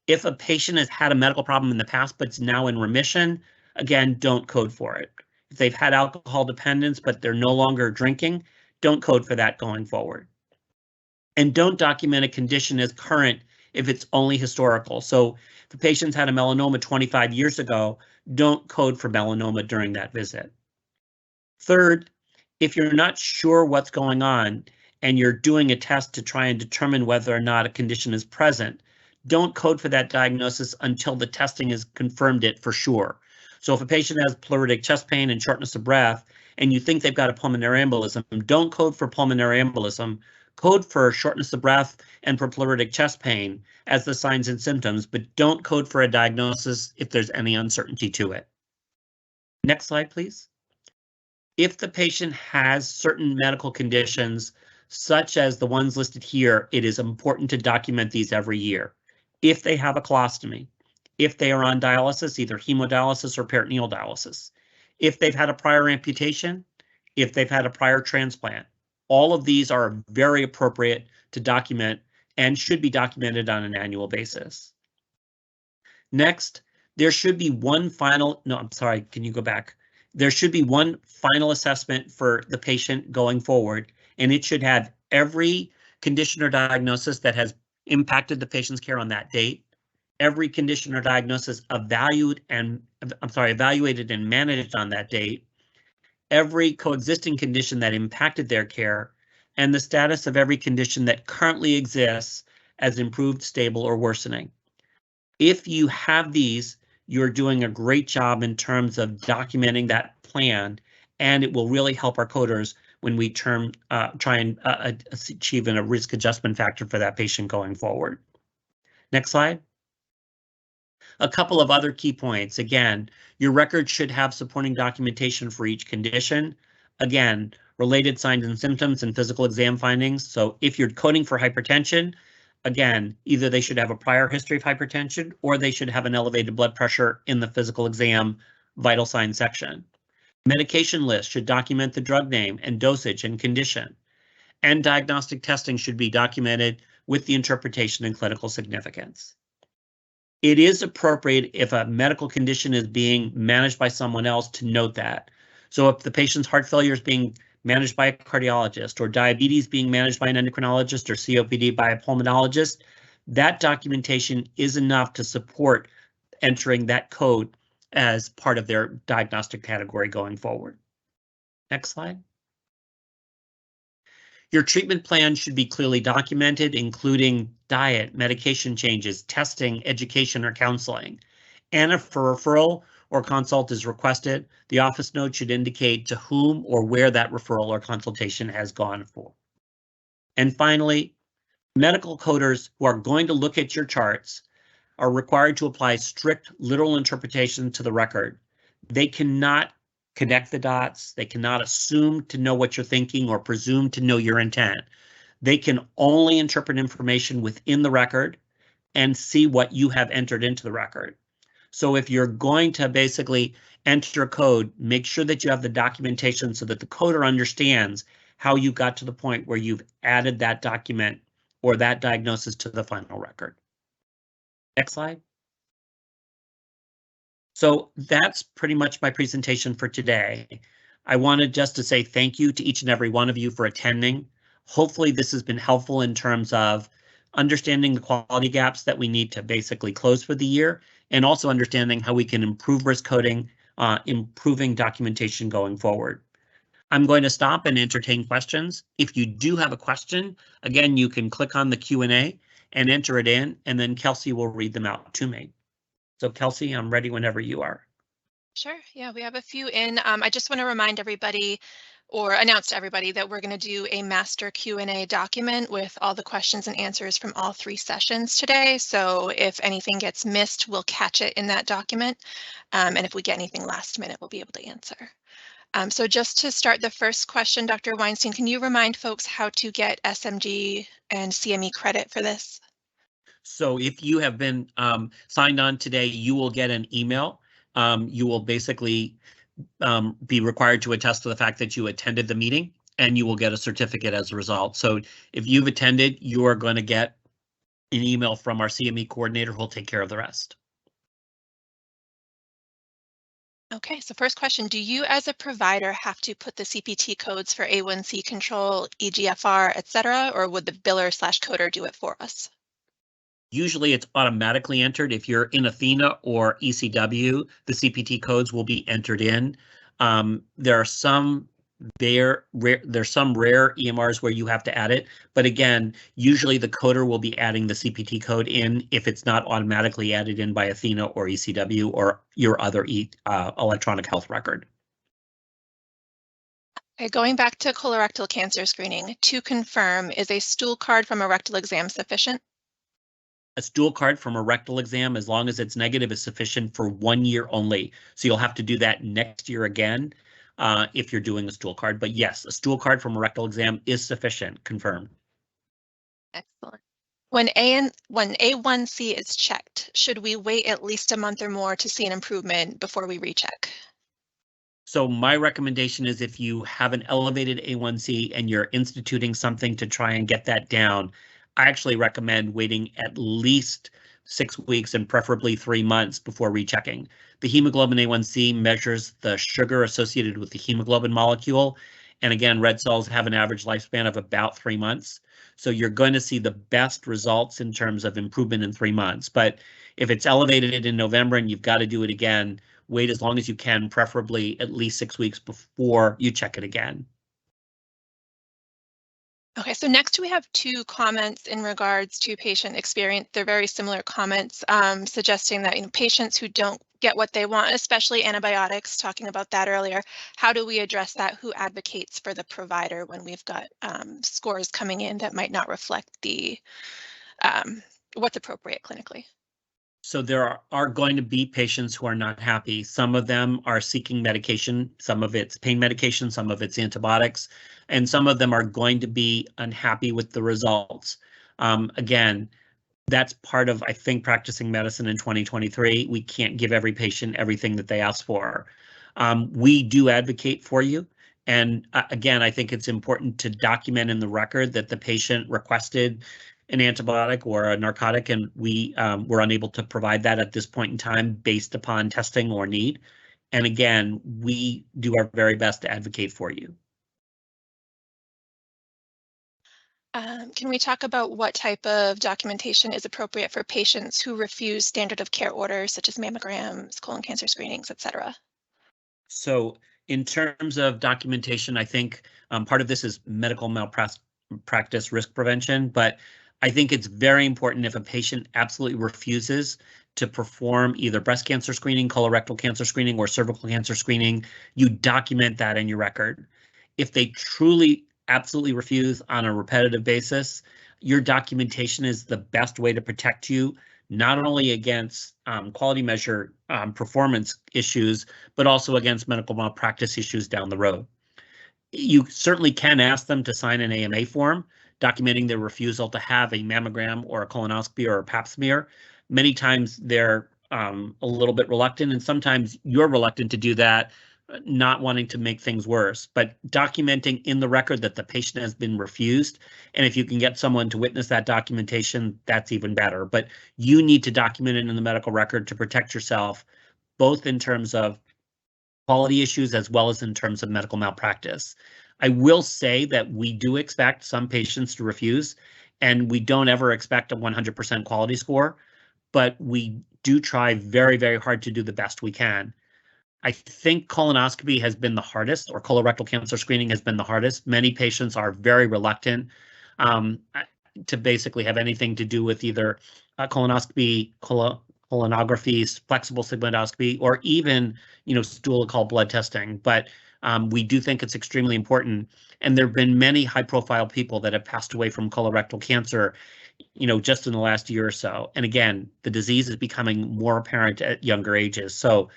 If a patient has had a medical problem in the past but it's now in remission, again, don't code for it. If they've had alcohol dependence but they're no longer drinking, don't code for that going forward. And don't document a condition as current if it's only historical. So if the patient's had a melanoma 25 years ago, don't code for melanoma during that visit. Third, if you're not sure what's going on, and you're doing a test to try and determine whether or not a condition is present, don't code for that diagnosis until the testing has confirmed it for sure. So if a patient has pleuritic chest pain and shortness of breath, and you think they've got a pulmonary embolism, don't code for pulmonary embolism, code for shortness of breath and for pleuritic chest pain as the signs and symptoms, but don't code for a diagnosis if there's any uncertainty to it. Next slide, please. If the patient has certain medical conditions, such as the ones listed here, it is important to document these every year. If they have a colostomy, if they are on dialysis, either hemodialysis or peritoneal dialysis, if they've had a prior amputation, if they've had a prior transplant, all of these are very appropriate to document and should be documented on an annual basis. Next, there should be one final, no, I'm sorry, can you go back? There should be one final assessment for the patient going forward, and it should have every condition or diagnosis that has impacted the patient's care on that date, every condition or diagnosis evaluated and managed on that date, every coexisting condition that impacted their care, and the status of every condition that currently exists as improved, stable, or worsening. If you have these, you're doing a great job in terms of documenting that plan, and it will really help our coders when we try and achieve a risk adjustment factor for that patient going forward. Next slide. A couple of other key points. Again, your record should have supporting documentation for each condition. Again, related signs and symptoms and physical exam findings. So if you're coding for hypertension, again, either they should have a prior history of hypertension or they should have an elevated blood pressure in the physical exam vital signs section. Medication list should document the drug name and dosage and condition. And diagnostic testing should be documented with the interpretation and clinical significance. It is appropriate if a medical condition is being managed by someone else to note that. So if the patient's heart failure is being managed by a cardiologist, or diabetes being managed by an endocrinologist, or COPD by a pulmonologist, that documentation is enough to support entering that code as part of their diagnostic category going forward. Next slide. Your treatment plan should be clearly documented, including diet, medication changes, testing, education, or counseling. And if a referral or consult is requested, the office note should indicate to whom or where that referral or consultation has gone for. And finally, medical coders who are going to look at your charts are required to apply strict literal interpretation to the record. They cannot connect the dots. They cannot assume to know what you're thinking or presume to know your intent. They can only interpret information within the record and see what you have entered into the record. So if you're going to basically enter a code, make sure that you have the documentation so that the coder understands how you got to the point where you've added that document or that diagnosis to the final record. Next slide. So that's pretty much my presentation for today. I wanted just to say thank you to each and every one of you for attending. Hopefully this has been helpful in terms of understanding the quality gaps that we need to basically close for the year, and also understanding how we can improve risk coding, improving documentation going forward. I'm going to stop and entertain questions. If you do have a question, again, you can click on the Q&A and enter it in, and then Kelsey will read them out to me. So Kelsey, I'm ready whenever you are. Sure. Yeah, we have a few in. I just want to remind everybody or announce to everybody that we're going to do a master Q&A document with all the questions and answers from all 3 sessions today. So if anything gets missed, we'll catch it in that document. And if we get anything last minute, we'll be able to answer. So just to start the first question, Dr. Weinstein, can you remind folks how to get SMG and CME credit for this? So if you have been signed on today, you will get an email. You will basically be required to attest to the fact that you attended the meeting, and you will get a certificate as a result. So if you've attended, you are going to get an email from our CME coordinator who will take care of the rest. Okay, so first question, do you as a provider have to put the CPT codes for A1C control, EGFR, etc., or would the biller/coder do it for us? Usually it's automatically entered. If you're in Athena or ECW, the CPT codes will be entered in. There are some There's some rare EMRs where you have to add it, but again, usually the coder will be adding the CPT code in if it's not automatically added in by Athena or ECW or your other electronic health record. Okay, going back to colorectal cancer screening, to confirm, is a stool card from a rectal exam sufficient? A stool card from a rectal exam, as long as it's negative, is sufficient for 1 year only. So you'll have to do that next year again if you're doing a stool card. But yes, a stool card from a rectal exam is sufficient, confirmed. Excellent. When A1C is checked, should we wait at least a month or more to see an improvement before we recheck? So my recommendation is if you have an elevated A1C and you're instituting something to try and get that down, I actually recommend waiting at least 6 weeks and preferably 3 months before rechecking. The hemoglobin A1C measures the sugar associated with the hemoglobin molecule. And again, red cells have an average lifespan of about 3 months. So you're going to see the best results in terms of improvement in 3 months. But if it's elevated in November and you've got to do it again, wait as long as you can, preferably at least 6 weeks before you check it again. Okay, so next we have 2 comments in regards to patient experience. They're very similar comments suggesting that patients who don't get what they want, especially antibiotics, talking about that earlier, how do we address that? Who advocates for the provider when we've got scores coming in that might not reflect the what's appropriate clinically? So there are going to be patients who are not happy. Some of them are seeking medication, some of it's pain medication, some of it's antibiotics, and some of them are going to be unhappy with the results. Again, that's part of, I think, practicing medicine in 2023. We can't give every patient everything that they ask for. We do advocate for you. And again, I think it's important to document in the record that the patient requested an antibiotic or a narcotic, and we were unable to provide that at this point in time based upon testing or need. And again, we do our very best to advocate for you. Can we talk about what type of documentation is appropriate for patients who refuse standard of care orders such as mammograms, colon cancer screenings, et cetera? So in terms of documentation, I think part of this is medical malpractice risk prevention, but I think it's very important if a patient absolutely refuses to perform either breast cancer screening, colorectal cancer screening, or cervical cancer screening, you document that in your record. If they truly absolutely refuse on a repetitive basis, your documentation is the best way to protect you, not only against quality measure performance issues, but also against medical malpractice issues down the road. You certainly can ask them to sign an AMA form documenting their refusal to have a mammogram or a colonoscopy or a pap smear. Many times they're a little bit reluctant, and sometimes you're reluctant to do that, not wanting to make things worse. But documenting in the record that the patient has been refused, and if you can get someone to witness that documentation, that's even better. But you need to document it in the medical record to protect yourself, both in terms of quality issues as well as in terms of medical malpractice. I will say that we do expect some patients to refuse, and we don't ever expect a 100% quality score, but we do try very, very hard to do the best we can. I think colonoscopy has been the hardest, or colorectal cancer screening has been the hardest. Many patients are very reluctant to basically have anything to do with either colonoscopy, colonography, flexible sigmoidoscopy, or even, stool occult blood testing. But we do think it's extremely important. And there have been many high-profile people that have passed away from colorectal cancer, just in the last year or so. And again, the disease is becoming more apparent at younger ages. So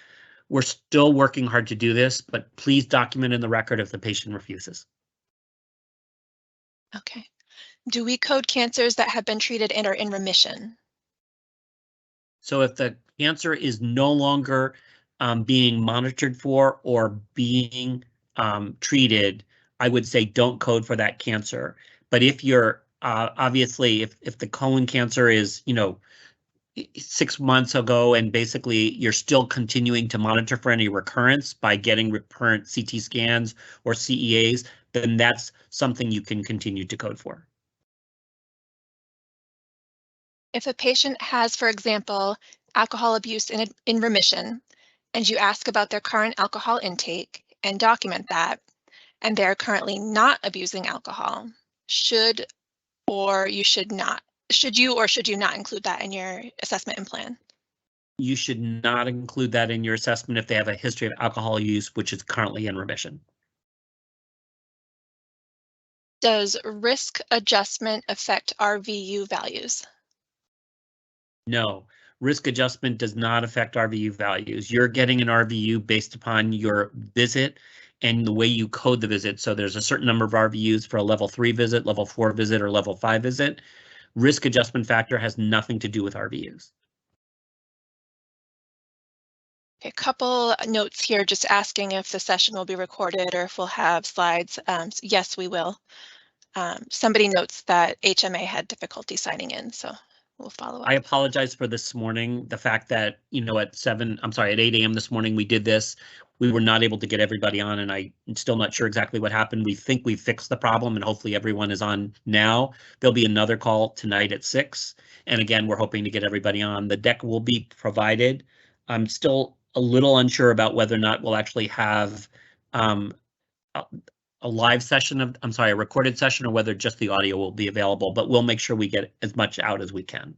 we're still working hard to do this, but please document in the record if the patient refuses. Okay. Do we code cancers that have been treated and are in remission? So if the cancer is no longer being monitored for or being treated, I would say don't code for that cancer. But if you're obviously, if the colon cancer is, 6 months ago, and basically you're still continuing to monitor for any recurrence by getting recurrent CT scans or CEAs, then that's something you can continue to code for. If a patient has, for example, alcohol abuse in remission, and you ask about their current alcohol intake and document that, and they're currently not abusing alcohol, should you or should you not include that in your assessment and plan? You should not include that in your assessment if they have a history of alcohol use, which is currently in remission. Does risk adjustment affect RVU values? No, risk adjustment does not affect RVU values. You're getting an RVU based upon your visit and the way you code the visit. So there's a certain number of RVUs for a level 3 visit, level 4 visit, or level 5 visit. Risk adjustment factor has nothing to do with RVUs. A couple notes here just asking if the session will be recorded or if we'll have slides. Yes, we will. Somebody notes that HMA had difficulty signing in, so we'll follow up. I apologize for this morning. The fact that, at 8 a.m. this morning, we did this. We were not able to get everybody on, and I'm still not sure exactly what happened. We think we fixed the problem, and hopefully everyone is on now. There'll be another call tonight at 6. And again, we're hoping to get everybody on. The deck will be provided. I'm still a little unsure about whether or not we'll actually have a live session a recorded session, or whether just the audio will be available, but we'll make sure we get as much out as we can.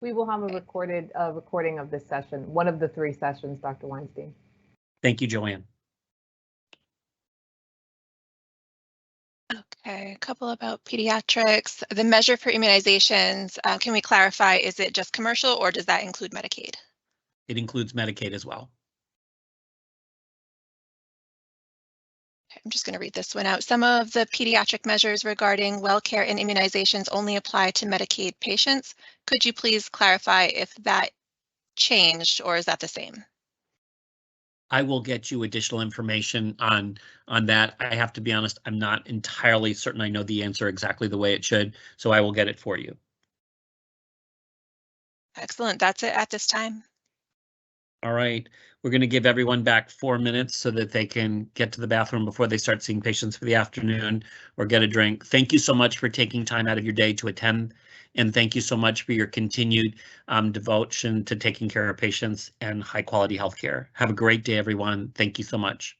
We will have a recording of this session, one of the 3 sessions, Dr. Weinstein. Thank you, Joanne. Okay, a couple about pediatrics. The measure for immunizations, can we clarify, is it just commercial or does that include Medicaid? It includes Medicaid as well. I'm just going to read this one out. Some of the pediatric measures regarding well care and immunizations only apply to Medicaid patients. Could you please clarify if that changed or is that the same? I will get you additional information on that. I have to be honest, I'm not entirely certain I know the answer exactly the way it should, so I will get it for you. Excellent. That's it at this time. All right, we're going to give everyone back 4 minutes so that they can get to the bathroom before they start seeing patients for the afternoon or get a drink. Thank you so much for taking time out of your day to attend, and thank you so much for your continued devotion to taking care of patients and high quality healthcare. Have a great day, everyone. Thank you so much.